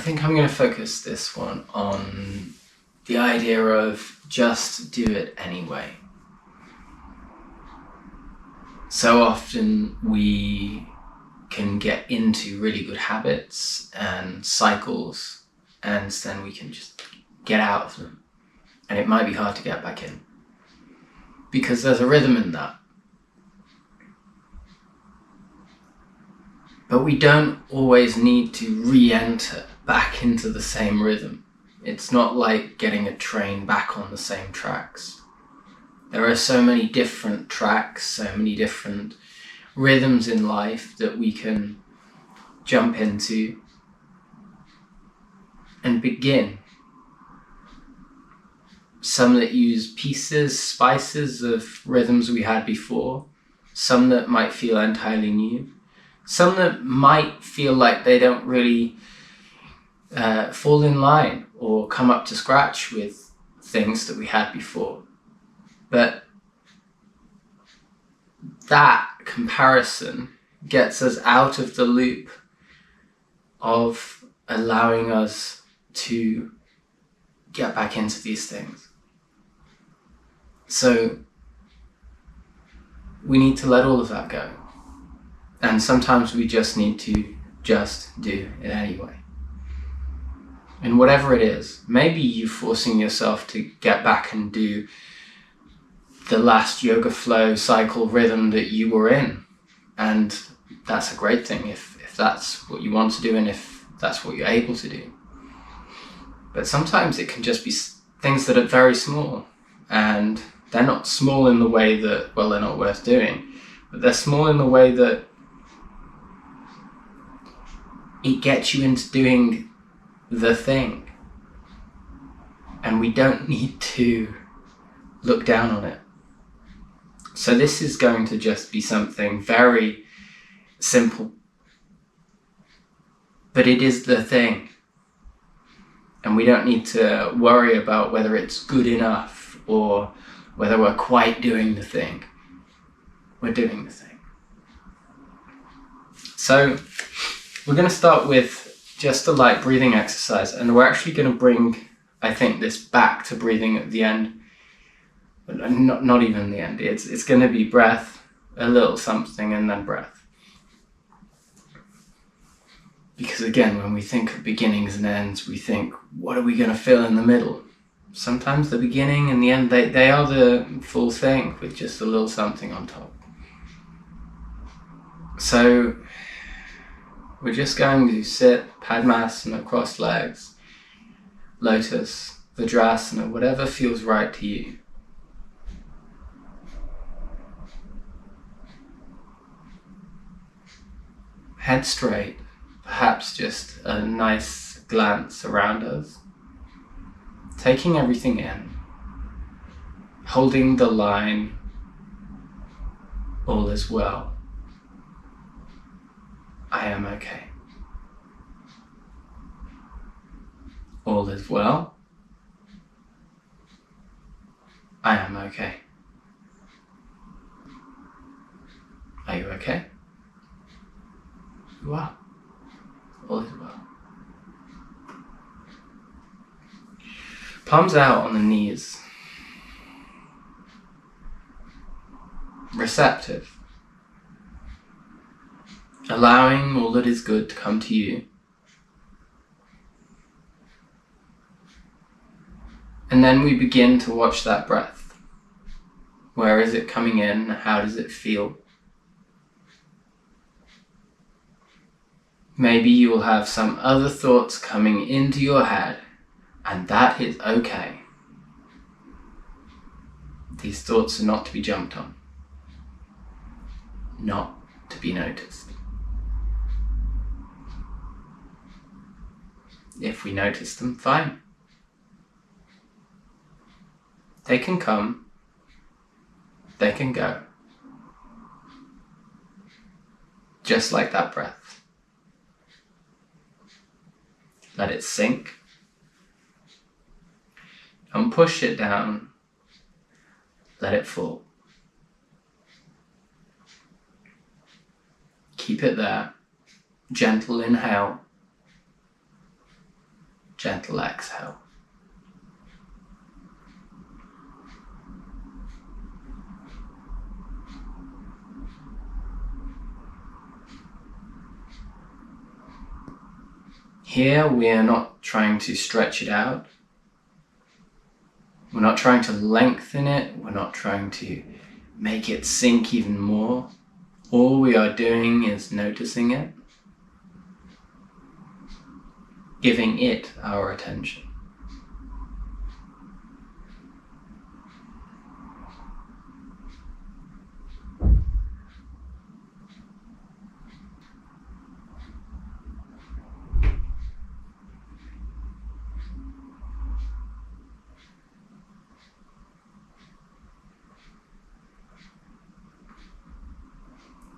think I'm going to focus this one on the idea of just do it anyway. So often we can get into really good habits and cycles, and then we can just get out of them. And it might be hard to get back in, because there's a rhythm in that. But we don't always need to re-enter back into the same rhythm. It's not like getting a train back on the same tracks. There are so many different tracks, so many different rhythms in life that we can jump into and begin. Some that use pieces, spices of rhythms we had before, some that might feel entirely new, some that might feel like they don't really fall in line or come up to scratch with things that we had before. But that comparison gets us out of the loop of allowing us to get back into these things. So we need to let all of that go. And sometimes we just need to just do it anyway. And whatever it is, maybe you forcing yourself to get back and do the last yoga flow cycle rhythm that you were in. And that's a great thing if that's what you want to do and if that's what you're able to do. But sometimes it can just be things that are very small, and they're not small in the way that, well, they're not worth doing, but they're small in the way that it gets you into doing the thing. And we don't need to look down on it. So this is going to just be something very simple, but it is the thing. And we don't need to worry about whether it's good enough or whether we're quite doing the thing. We're doing the thing. So we're going to start with just a light breathing exercise, and we're actually going to bring, I think, this back to breathing at the end. Not even the end. It's going to be breath, a little something, and then breath. Because again, when we think of beginnings and ends, we think, what are we going to fill in the middle? Sometimes the beginning and the end, they are the full thing with just a little something on top. So we're just going to sit, Padmasana, crossed legs, lotus, Vajrasana, whatever feels right to you. Head straight, perhaps just a nice glance around us, taking everything in, holding the line, all is well. I am okay. All is well. I am okay. Are you okay? You are. All is well. Palms out on the knees. Receptive. Allowing all that is good to come to you. And then we begin to watch that breath. Where is it coming in? How does it feel? Maybe you will have some other thoughts coming into your head, and that is okay. These thoughts are not to be jumped on, not to be noticed. If we notice them, fine. They can come, they can go. Just like that breath. Let it sink. Don't push it down. Let it fall. Keep it there. Gentle inhale. gentle exhale. Here we are not trying to stretch it out. We're not trying to lengthen it. We're not trying to make it sink even more. All we are doing is noticing it, giving it our attention.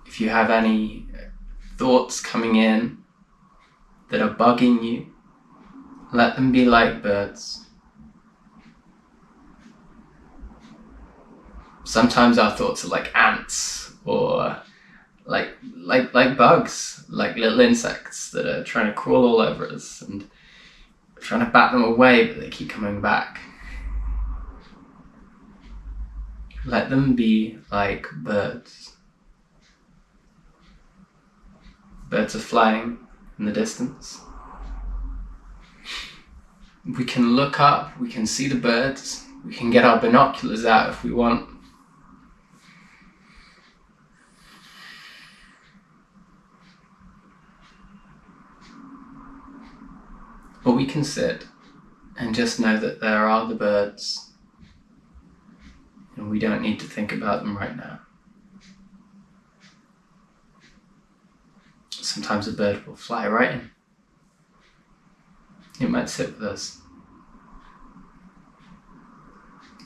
If you have any thoughts coming in that are bugging you, let them be like birds. Sometimes our thoughts are like ants or like bugs, like little insects that are trying to crawl all over us and we're trying to bat them away, but they keep coming back. Let them be like birds. Birds are flying in the distance. We can look up, we can see the birds, we can get our binoculars out if we want. Or we can sit and just know that there are the birds and we don't need to think about them right now. Sometimes a bird will fly right in. It might sit with us.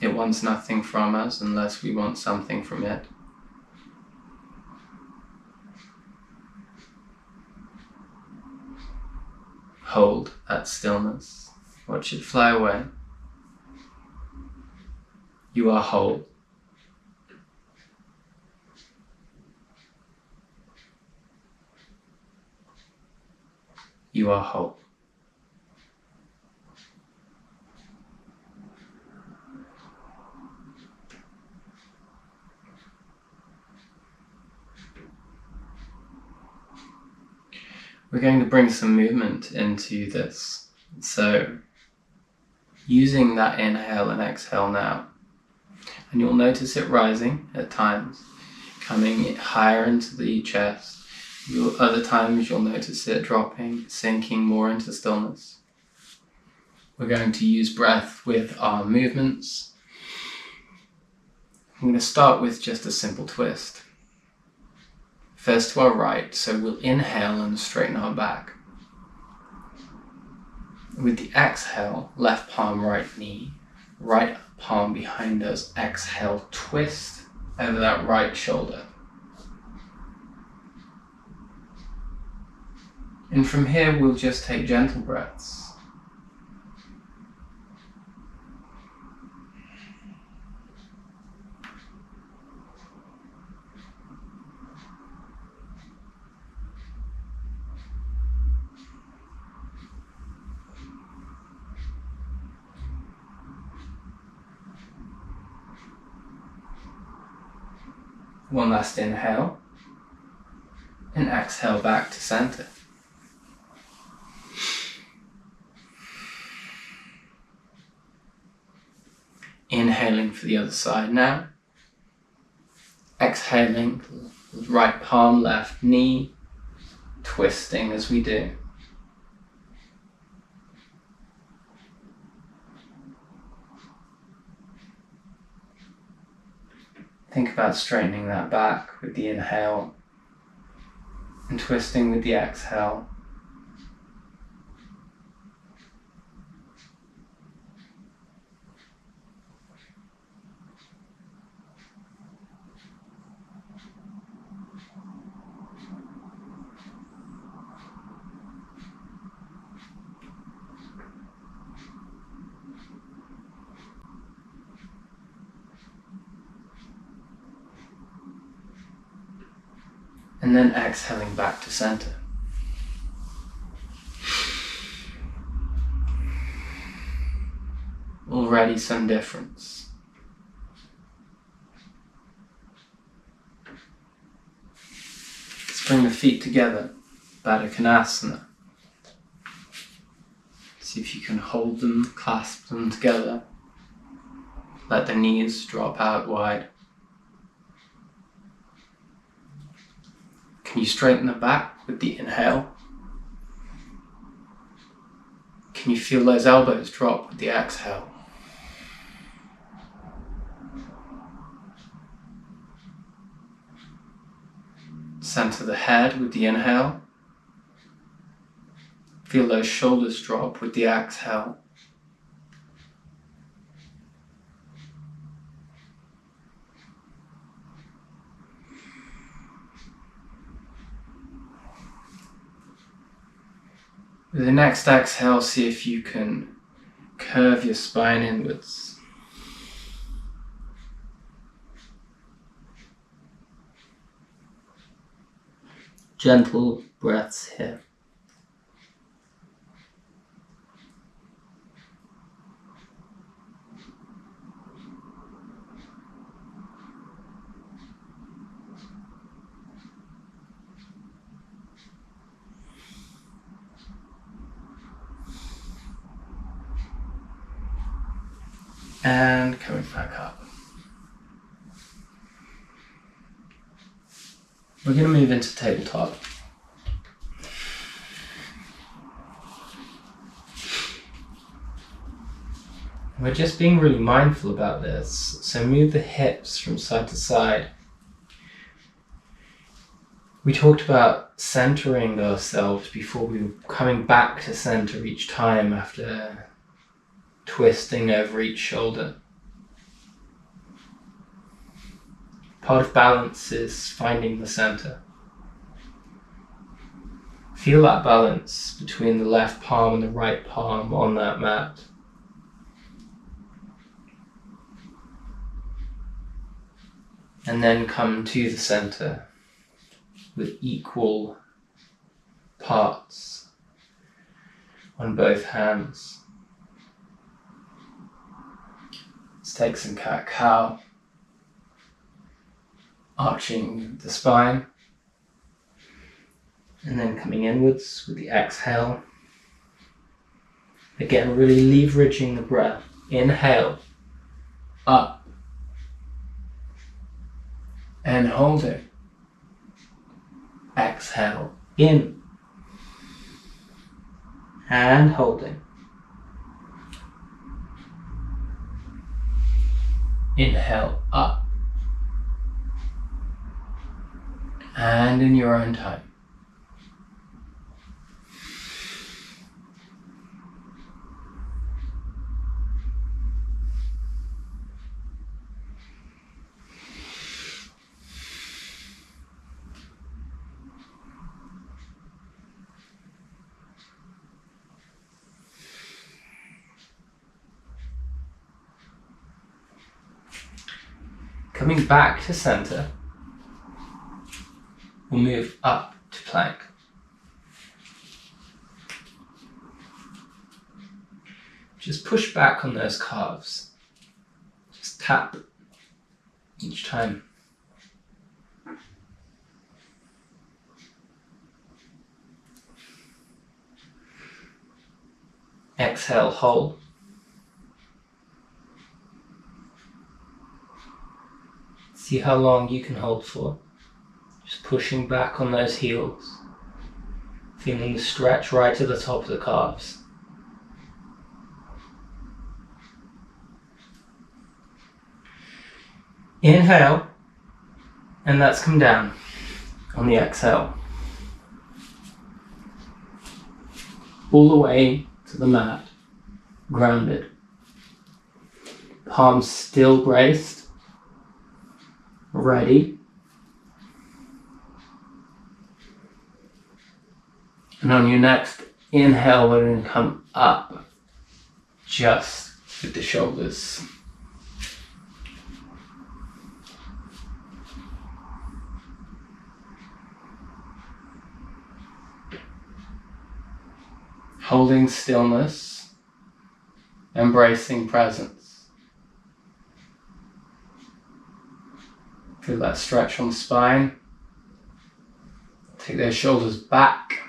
It wants nothing from us unless we want something from it. Hold that stillness. Watch it fly away. You are whole. You are whole. We're going to bring some movement into this. So, using that inhale and exhale now, and you'll notice it rising at times, coming higher into the chest. Other times you'll notice it dropping, sinking more into stillness. We're going to use breath with our movements. I'm going to start with just a simple twist. First to our right, so we'll inhale and straighten our back. With the exhale, left palm, right knee, right palm behind us, exhale, twist over that right shoulder. And from here, we'll just take gentle breaths. One last inhale, and exhale back to center. Inhaling for the other side now. Exhaling, right palm, left knee, twisting as we do. Think about straightening that back with the inhale and twisting with the exhale. And then exhaling back to center. already some difference. Let's bring the feet together, Baddha Konasana. See if you can hold them, clasp them together. Let the knees drop out wide. Can you straighten the back with the inhale? Can you feel those elbows drop with the exhale? Center the head with the inhale. Feel those shoulders drop with the exhale. With the next exhale, see if you can curve your spine inwards. Gentle breaths here. And coming back up. We're going to move into tabletop. We're just being really mindful about this. So move the hips from side to side. We talked about centering ourselves before, we were coming back to center each time after twisting over each shoulder. Part of balance is finding the center. Feel that balance between the left palm and the right palm on that mat. And then come to the center with equal parts on both hands. Let's take some cat-cow, arching the spine, and then coming inwards with the exhale. Again, really leveraging the breath. Inhale, up, and hold it. Exhale, in, and holding. Inhale, up, and in your own time. Coming back to center, we'll move up to plank. Just push back on those calves. Just tap each time. Exhale, hold. See how long you can hold for. Just pushing back on those heels. Feeling the stretch right to the top of the calves. Inhale, and let's come down on the exhale. All the way to the mat, grounded. Palms still braced. Ready. And on your next inhale, we're going to come up just with the shoulders. Holding stillness. embracing presence. Feel that stretch on the spine. Take those shoulders back.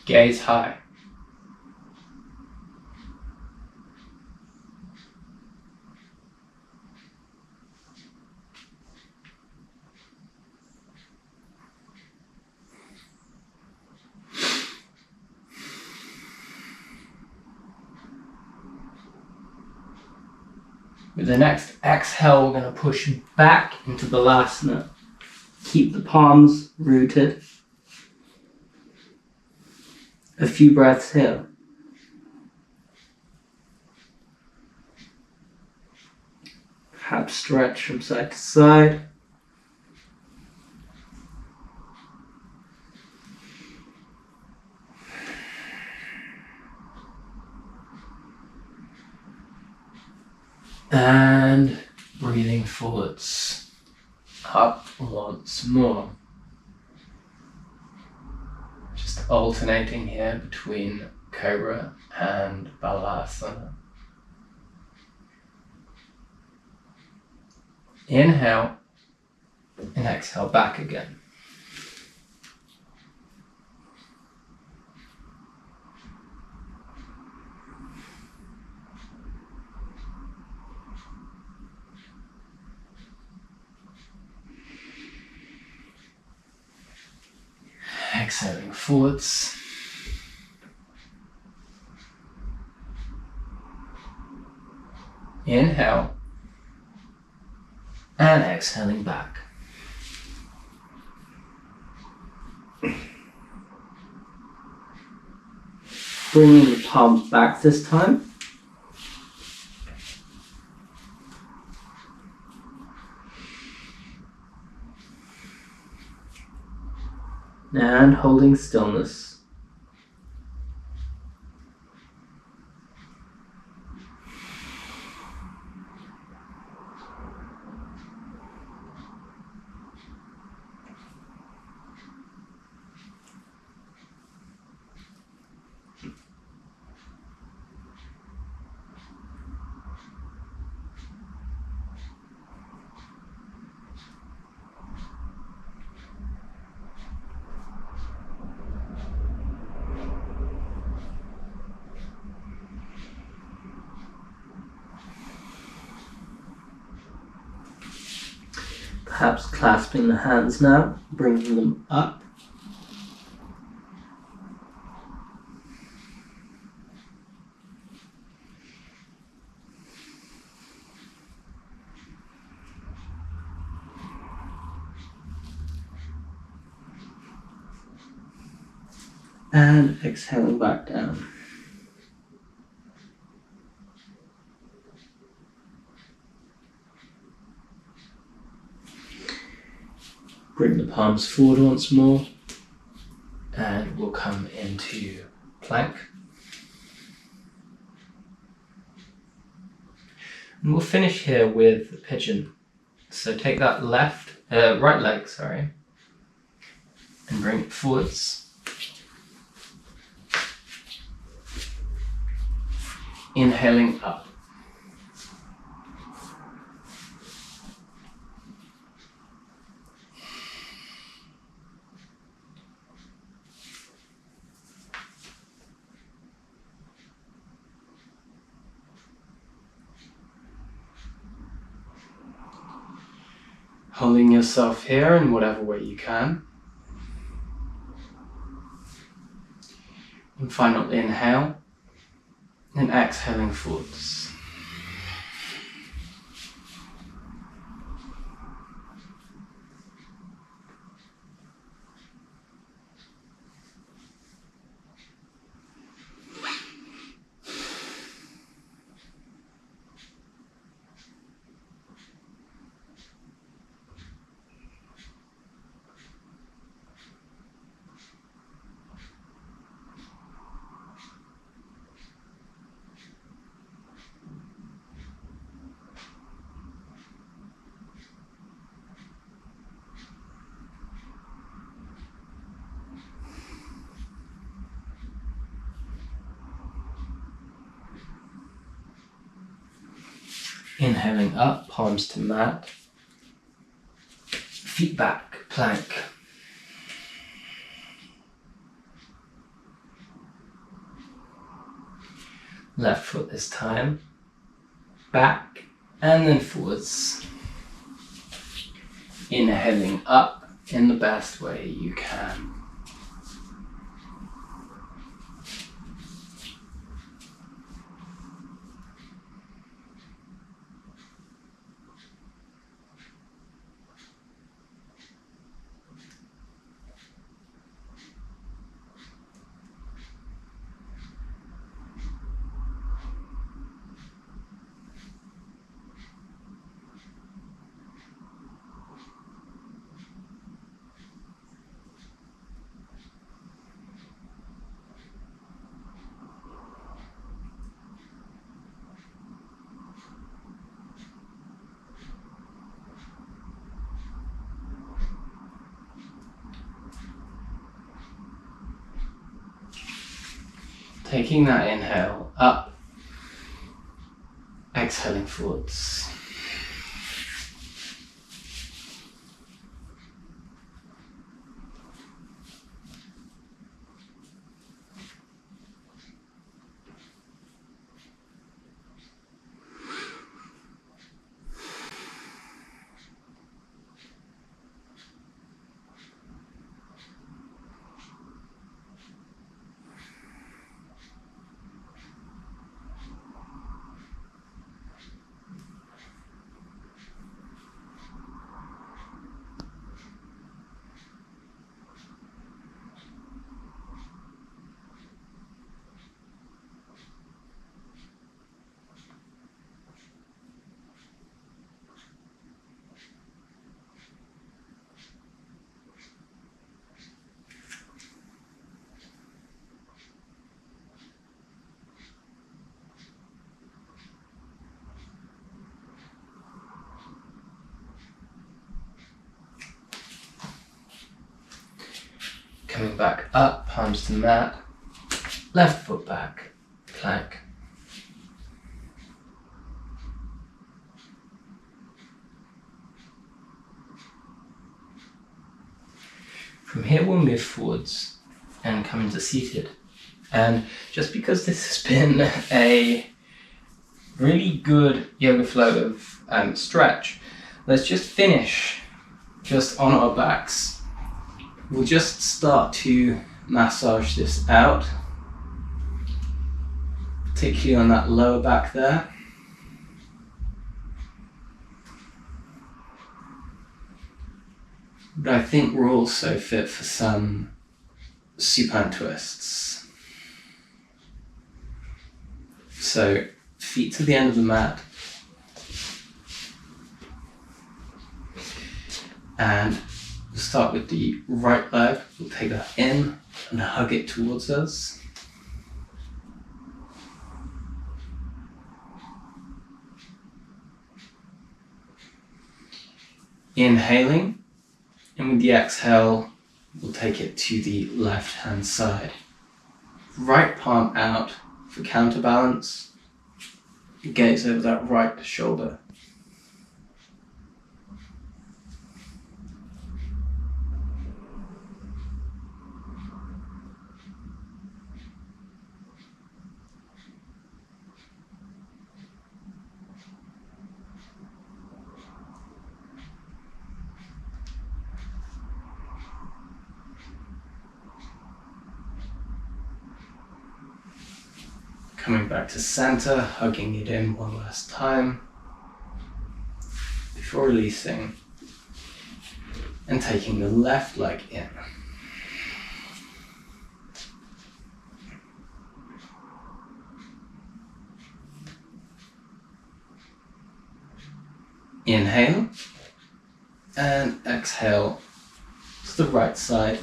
Gaze high. With the next exhale, we're going to push back into Balasana. Keep the palms rooted. A few breaths here. Perhaps stretch from side to side. And breathing forwards, up once more. Just alternating here between Cobra and Balasana. Inhale and exhale back again. Exhaling forwards. Inhale. And exhaling back. Bringing the palms back this time. And holding stillness. Perhaps clasping the hands now, bringing them up. And exhaling back down. Bring the palms forward once more, and we'll come into plank. And we'll finish here with the pigeon. So take that right leg, and bring it forwards. Inhaling up. Holding yourself here in whatever way you can. And final inhale and exhaling forwards. Inhaling up, palms to mat. Feet back, plank. Left foot this time. Back and then forwards. Inhaling up in the best way you can. Taking that inhale up, exhaling forwards. Coming back up, palms to mat, left foot back, plank. From here we'll move forwards and come into seated. And just because this has been a really good yoga flow of stretch, let's just finish just on our backs. We'll just start to massage this out, particularly on that lower back there. But I think we're also fit for some supine twists. So feet to the end of the mat. And we'll start with the right leg. We'll take that in and hug it towards us. Inhaling, and with the exhale, we'll take it to the left hand side. Right palm out for counterbalance. Gaze over that right shoulder. Coming back to center, hugging it in one last time before releasing and taking the left leg in. Inhale and exhale to the right side,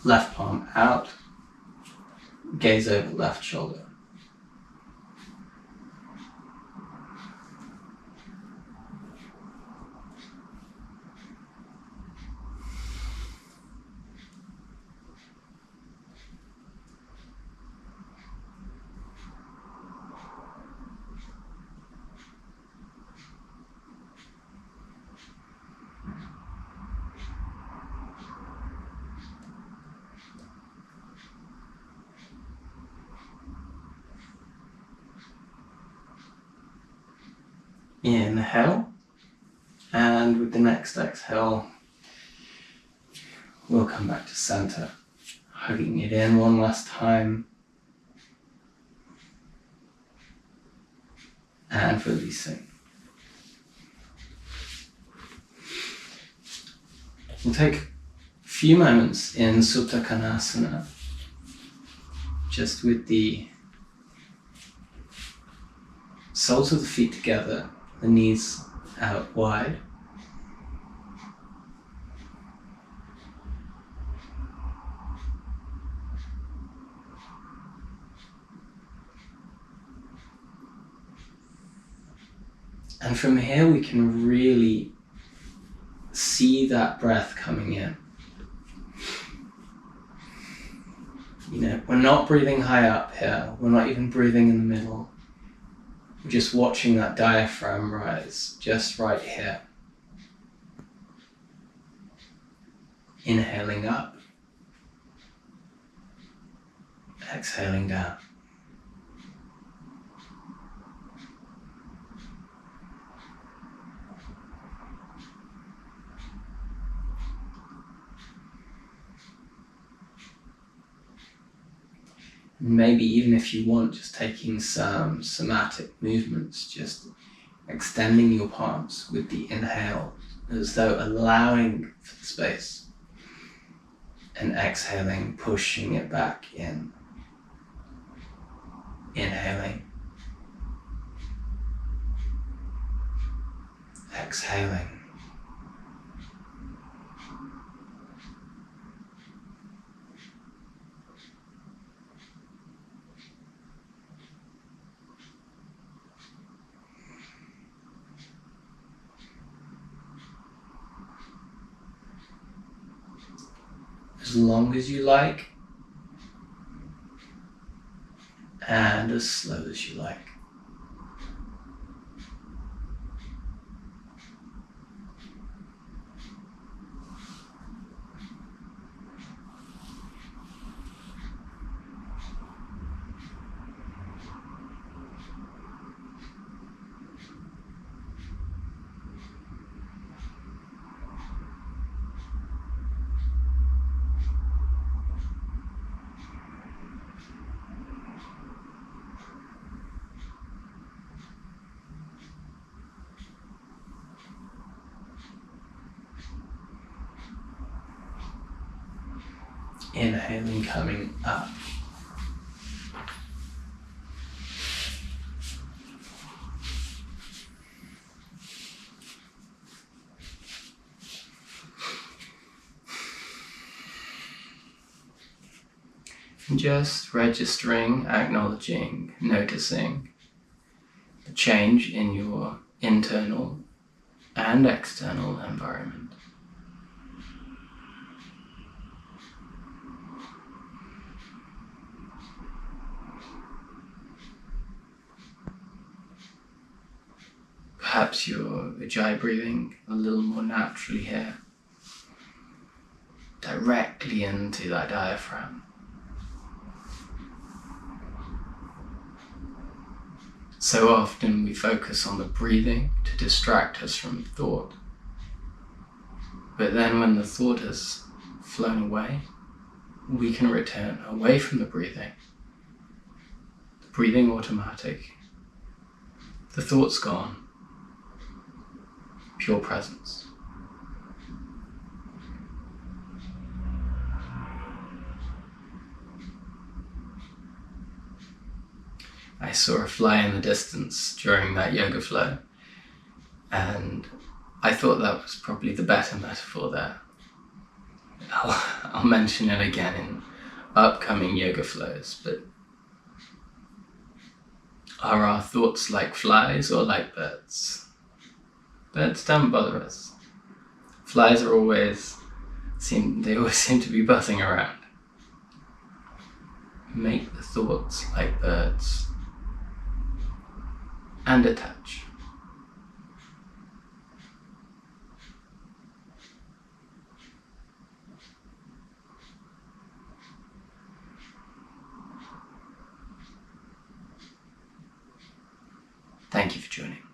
left palm out. Gaze over left shoulder. Inhale, and with the next exhale, we'll come back to center, hugging it in one last time, and releasing. We'll take a few moments in Baddha Konasana, just with the soles of the feet together, the knees out wide. And from here we can really see that breath coming in. You know, we're not breathing high up here, we're not even breathing in the middle. We're just watching that diaphragm rise, just right here. Inhaling up, exhaling down. Maybe even if you want, just taking some somatic movements, just extending your palms with the inhale, as though allowing for the space, and exhaling, pushing it back in. Inhaling, exhaling. As long as you like, and as slow as you like. Inhaling, coming up. And just registering, acknowledging, noticing the change in your internal and external environment. Perhaps you're Ujjayi breathing a little more naturally here, directly into that diaphragm. So often we focus on the breathing to distract us from thought. But then when the thought has flown away, we can return away from the breathing automatic, the thought's gone, pure presence. I saw a fly in the distance during that yoga flow, and I thought that was probably the better metaphor there. I'll mention it again in upcoming yoga flows, but are our thoughts like flies or like birds? Birds don't bother us. Flies are always seem to be buzzing around. Make the thoughts like birds and attach. Thank you for joining.